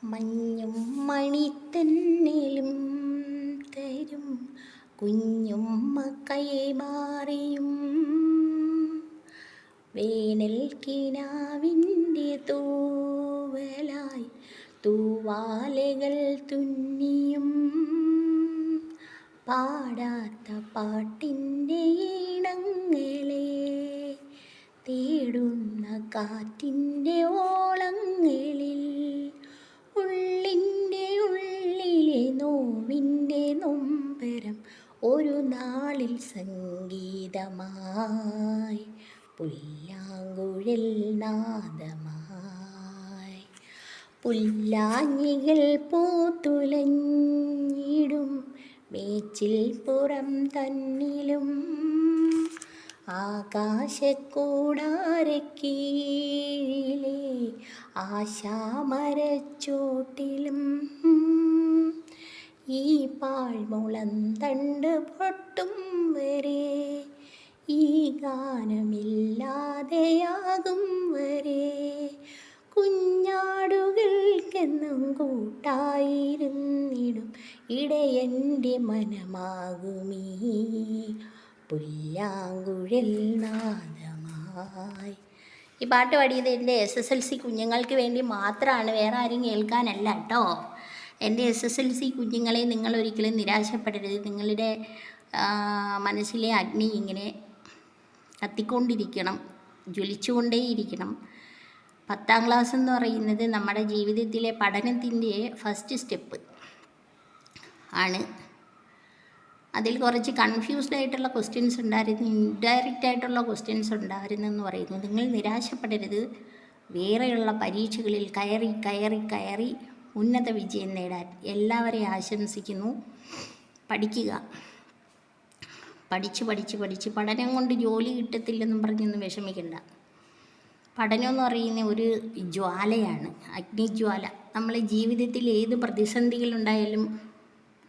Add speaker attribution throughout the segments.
Speaker 1: മഞ്ഞും മണിത്തന്നലും തരും കുഞ്ഞുമ്മ കൈമാറിയും വേനൽ കിനാവിൻ്റെ തൂവലായി തൂവാലകൾ തുന്നിയും പാടാത്ത പാട്ടിൻ്റെ ഈണങ്ങളെ തേടുന്ന കാറ്റിൻ്റെ ഓളങ്ങളിൽ ഉള്ളിൻ്റെ ഉള്ളിലെ നോവിൻ്റെ നൊമ്പരം ഒരു നാളിൽ സംഗീതമായി പുല്ലാങ്കുഴൽ നാദമായി പുല്ലാഞ്ഞികൾ പൂത്തുലഞ്ഞിടും മേച്ചിൽ പുറം തന്നിലും ആകാശക്കൂടാരക്കീഴിലെ ആശാമരച്ചോട്ടിലും ഈ പാഴ്മുളം തണ്ട് പൊട്ടും വരെ ഈ ഗാനമില്ലാതെയാകും വരെ കുഞ്ഞാടുകൾക്കെന്നും കൂട്ടായിരുന്നിടും ഇടയൻ്റെ മനമാകുമീ പുല്ലാങ്കുഴൽ നാദമായി. ഈ പാട്ട് പാടിയത് എൻ്റെ SSLC കുഞ്ഞുങ്ങൾക്ക് വേണ്ടി മാത്രമാണ്, വേറെ ആരും കേൾക്കാനല്ല കേട്ടോ. എൻ്റെ SSLC കുഞ്ഞുങ്ങളെ നിങ്ങൾ ഒരിക്കലും നിരാശപ്പെടരുത്. നിങ്ങളുടെ മനസ്സിലെ അഗ്നി ഇങ്ങനെ കത്തിക്കൊണ്ടിരിക്കണം, ജ്വലിച്ചുകൊണ്ടേയിരിക്കണം. 10ാം ക്ലാസ് എന്ന് പറയുന്നത് നമ്മുടെ ജീവിതത്തിലെ പഠനത്തിൻ്റെ ഫസ്റ്റ് സ്റ്റെപ്പ് ആണ്. അതിൽ കുറച്ച് കൺഫ്യൂസ്ഡ് ആയിട്ടുള്ള ക്വസ്റ്റ്യൻസ് ഉണ്ടായിരുന്നു, ഇൻഡയറക്റ്റ് ആയിട്ടുള്ള ക്വസ്റ്റ്യൻസ് ഉണ്ടായിരുന്നെന്ന് പറയുന്നു. നിങ്ങൾ നിരാശപ്പെടരുത്. വേറെയുള്ള പരീക്ഷകളിൽ കയറി കയറി കയറി ഉന്നത വിജയം നേടാൻ എല്ലാവരെയും ആശംസിക്കുന്നു. പഠിക്കുക, പഠിച്ച് പഠിച്ച് പഠിച്ച് പഠനം കൊണ്ട് ജോലി കിട്ടത്തില്ലെന്നും പറഞ്ഞൊന്നും വിഷമിക്കണ്ട. പഠനം എന്ന് പറയുന്ന ഒരു ജ്വാലയാണ്, അഗ്നിജ്വാല. നമ്മളെ ജീവിതത്തിൽ ഏത് പ്രതിസന്ധികളുണ്ടായാലും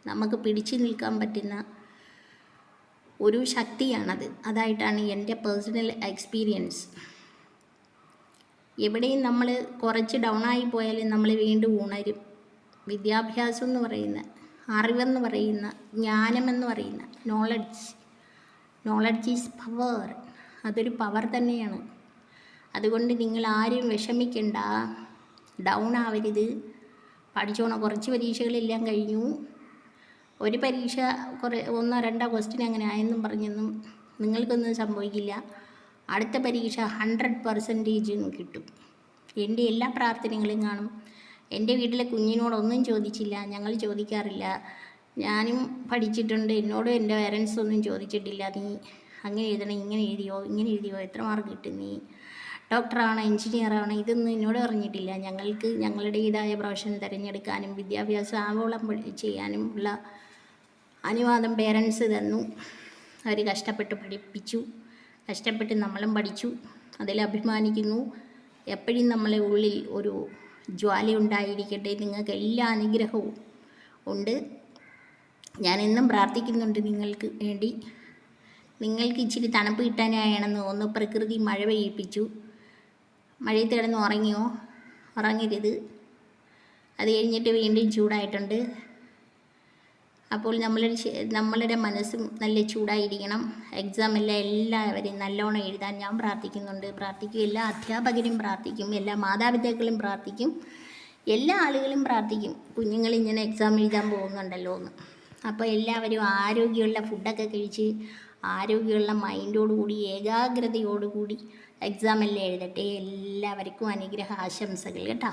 Speaker 1: നമുക്ക് പിടിച്ചു നിൽക്കാൻ പറ്റുന്ന ഒരു ശക്തിയാണത്. അതായിട്ടാണ് എൻ്റെ പേഴ്സണൽ എക്സ്പീരിയൻസ്. എവിടെയും നമ്മൾ കുറച്ച് ഡൗണായി പോയാലും നമ്മൾ വീണ്ടും ഉണരും. വിദ്യാഭ്യാസം എന്ന് പറയുന്ന, അറിവെന്ന് പറയുന്ന, ജ്ഞാനമെന്ന് പറയുന്ന നോളഡ്ജ് ഈസ് പവർ. അതൊരു പവർ തന്നെയാണ്. അതുകൊണ്ട് നിങ്ങൾ ആരും വിഷമിക്കണ്ട, ഡൗൺ ആവരുത്. പഠിച്ചോണം. കുറച്ച് പരീക്ഷകളെല്ലാം കഴിഞ്ഞു. ഒരു പരീക്ഷ 1-2 ക്വസ്റ്റ്യൻ അങ്ങനെ ആയെന്നും പറഞ്ഞൊന്നും നിങ്ങൾക്കൊന്നും സംഭവിക്കില്ല. അടുത്ത പരീക്ഷ 100% കിട്ടും. എൻ്റെ എല്ലാ പ്രാർത്ഥനകളും കാണും. എൻ്റെ വീട്ടിലെ കുഞ്ഞിനോടൊന്നും ചോദിച്ചില്ല, ഞങ്ങൾ ചോദിക്കാറില്ല. ഞാനും പഠിച്ചിട്ടുണ്ട്, എന്നോടും എൻ്റെ പേരൻസ് ഒന്നും ചോദിച്ചിട്ടില്ല. നീ അങ്ങനെ എഴുതണം, ഇങ്ങനെ എഴുതിയോ, എത്ര മാർക്ക് കിട്ടും, നീ ഡോക്ടറാണോ എൻജിനീയറാണോ, ഇതൊന്നും എന്നോട് പറഞ്ഞിട്ടില്ല. ഞങ്ങൾക്ക് ഞങ്ങളുടേതായ പ്രൊഫഷൻ തിരഞ്ഞെടുക്കാനും വിദ്യാഭ്യാസം ആവോളം ചെയ്യാനും ഉള്ള അനുവാദം പേരൻസ് തന്നു. അവർ കഷ്ടപ്പെട്ട് പഠിപ്പിച്ചു, കഷ്ടപ്പെട്ട് നമ്മളും പഠിച്ചു. അതിൽ അഭിമാനിക്കുന്നു. എപ്പോഴും നമ്മളെ ഉള്ളിൽ ഒരു ജ്വാല ഉണ്ടായിരിക്കട്ടെ. നിങ്ങൾക്ക് എല്ലാ അനുഗ്രഹവും ഉണ്ട്. ഞാൻ എന്നും പ്രാർത്ഥിക്കുന്നുണ്ട് നിങ്ങൾക്ക് വേണ്ടി. നിങ്ങൾക്ക് ഇച്ചിരി തണുപ്പ് കിട്ടാനാണെന്ന് തോന്നുന്നു. പ്രകൃതി മഴ പെയ്യിപ്പിച്ചു. മഴയത്ത് കിടന്ന് ഉറങ്ങിയോ? ഉറങ്ങരുത്. അത് കഴിഞ്ഞിട്ട് വീണ്ടും ചൂടായിട്ടുണ്ട്. അപ്പോൾ നമ്മളുടെ മനസ്സും നല്ല ചൂടായിരിക്കണം. എക്സാം എല്ലാവരെയും നല്ലോണം എഴുതാൻ ഞാൻ പ്രാർത്ഥിക്കുന്നുണ്ട്. എല്ലാ അധ്യാപകരും പ്രാർത്ഥിക്കും, എല്ലാ മാതാപിതാക്കളും പ്രാർത്ഥിക്കും, എല്ലാ ആളുകളും പ്രാർത്ഥിക്കും. കുഞ്ഞുങ്ങളിങ്ങനെ എക്സാം എഴുതാൻ പോകുന്നുണ്ടല്ലോ എന്ന്. അപ്പോൾ എല്ലാവരും ആരോഗ്യമുള്ള ഫുഡൊക്കെ കഴിച്ച് ആരോഗ്യമുള്ള മൈൻഡോടുകൂടി ഏകാഗ്രതയോടുകൂടി എക്സാം എഴുതട്ടെ. എല്ലാവർക്കും അനുഗ്രഹ ആശംസകൾ കേട്ടോ.